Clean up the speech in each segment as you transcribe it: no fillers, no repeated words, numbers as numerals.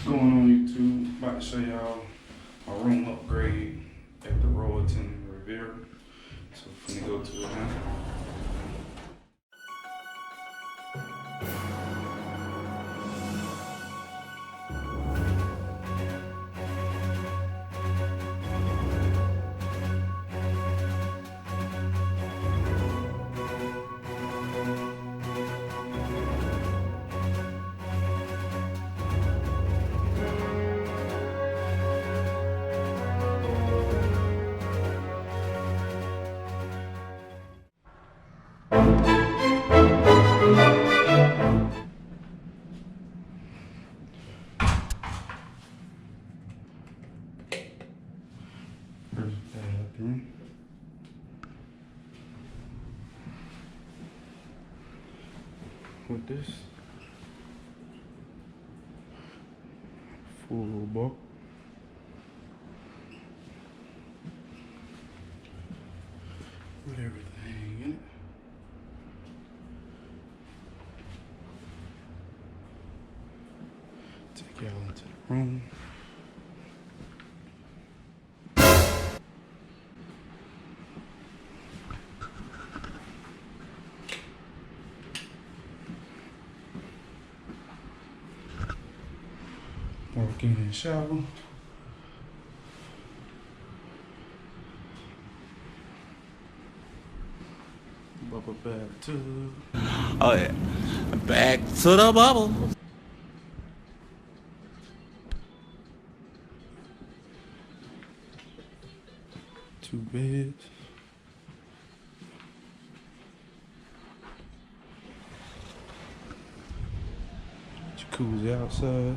Going on YouTube, about to show y'all my room upgrade at the Royalton Riviera. So we're gonna go to it now. First bathroom. With this full bulk. With everything in it. Take y'all into the room. Walk in and shower. Bubble bath tub. Oh yeah, back to the bubble. 2 beds. Jacuzzi outside.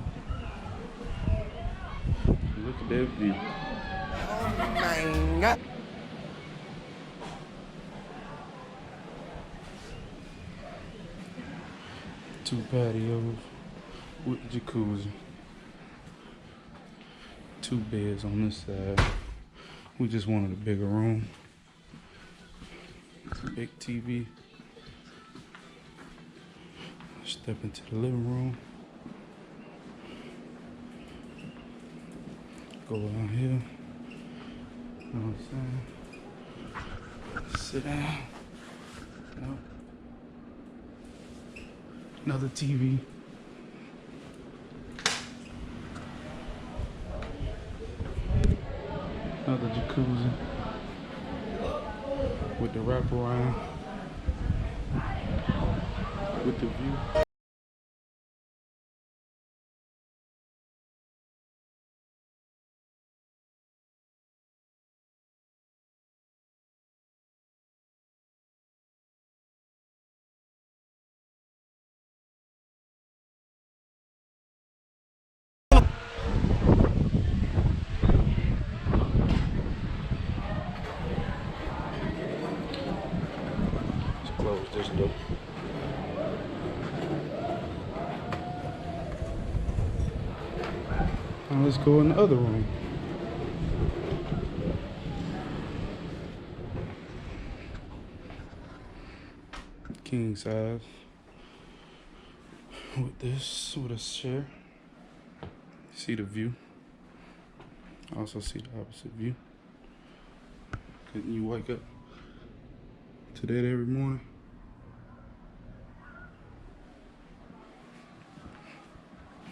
Look at that view. Oh my God. 2 patios with the jacuzzi. 2 beds on this side. We just wanted a bigger room. Big TV. Step into the living room. Go down here. You know what I'm saying? Sit down. No. Another TV. Another jacuzzi with the wraparound, with the view. Close this door. Now let's go in the other room. King size. With this, with a chair. See the view. Also see the opposite view. Couldn't you wake up to that every morning?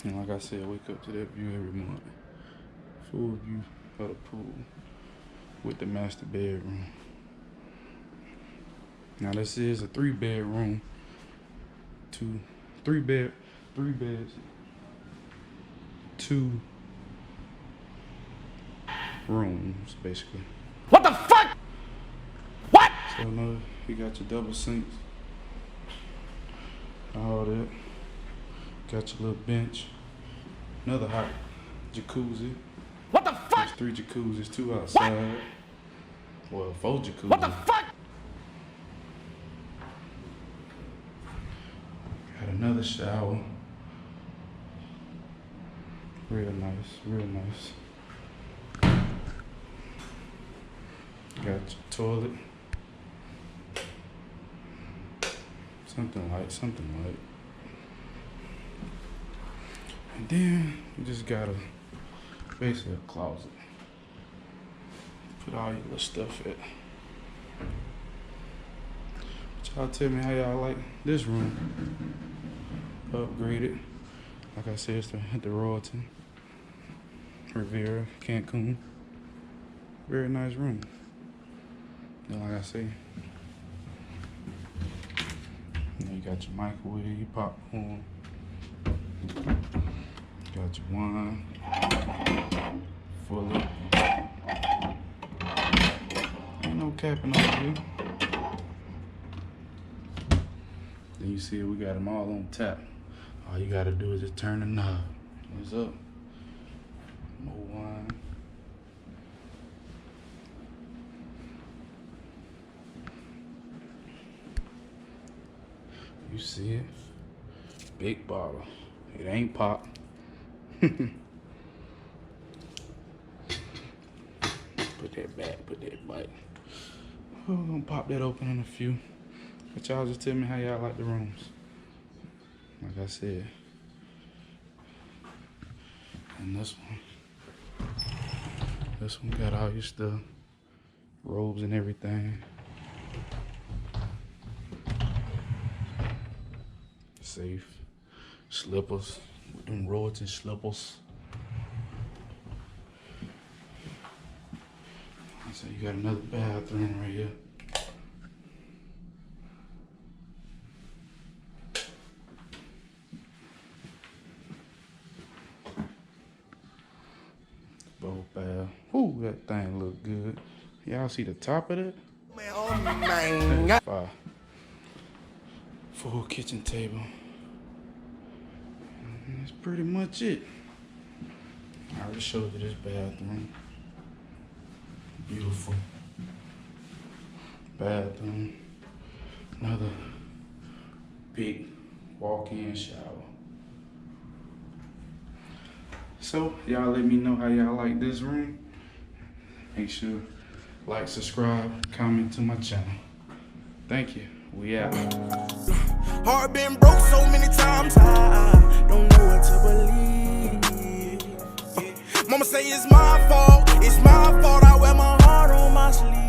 And like I said, wake up to that view every morning. Full view of the pool with the master bedroom. Now this is a 3-bedroom, 3 beds, 2 rooms, basically. What the fuck? What? So no, you got your double sinks, all that. Got your little bench, another hot jacuzzi. What the fuck? There's 3 jacuzzis, 2 outside. What? Well, 4 jacuzzis. What the fuck? Got another shower. Real nice, real nice. Got your toilet. Something light, something light. And then you just got basically a closet. Put all your little stuff at. But y'all tell me how y'all like this room. Upgraded. Like I said, it's the Royalton Riviera, Cancun. Very nice room. And like I say, you got your microwave, your popcorn, got your wine, fully. Ain't no capping over here. Then you see we got them all on tap. All you gotta do is just turn the knob. What's up? More wine. You see it? Big bottle. It ain't pop. Put that back, put that back. We're gonna pop that open in a few. But y'all just tell me how y'all like the rooms. Like I said. And this one got all your stuff. Robes and everything. Safe. Slippers. With them Royalton slippers. So you got another bathroom right here. Both bath. Ooh, that thing look good. Y'all see the top of it? Oh my God. Fire. Full kitchen table. And that's pretty much it. I already showed you this bathroom. Beautiful bathroom. Another big walk-in shower. So y'all let me know how y'all like this room. Make sure like, subscribe, comment to my channel. Thank you. We out. Heart been broke so many times, I don't know what to believe. Mama say it's my fault, I wear my heart on my sleeve.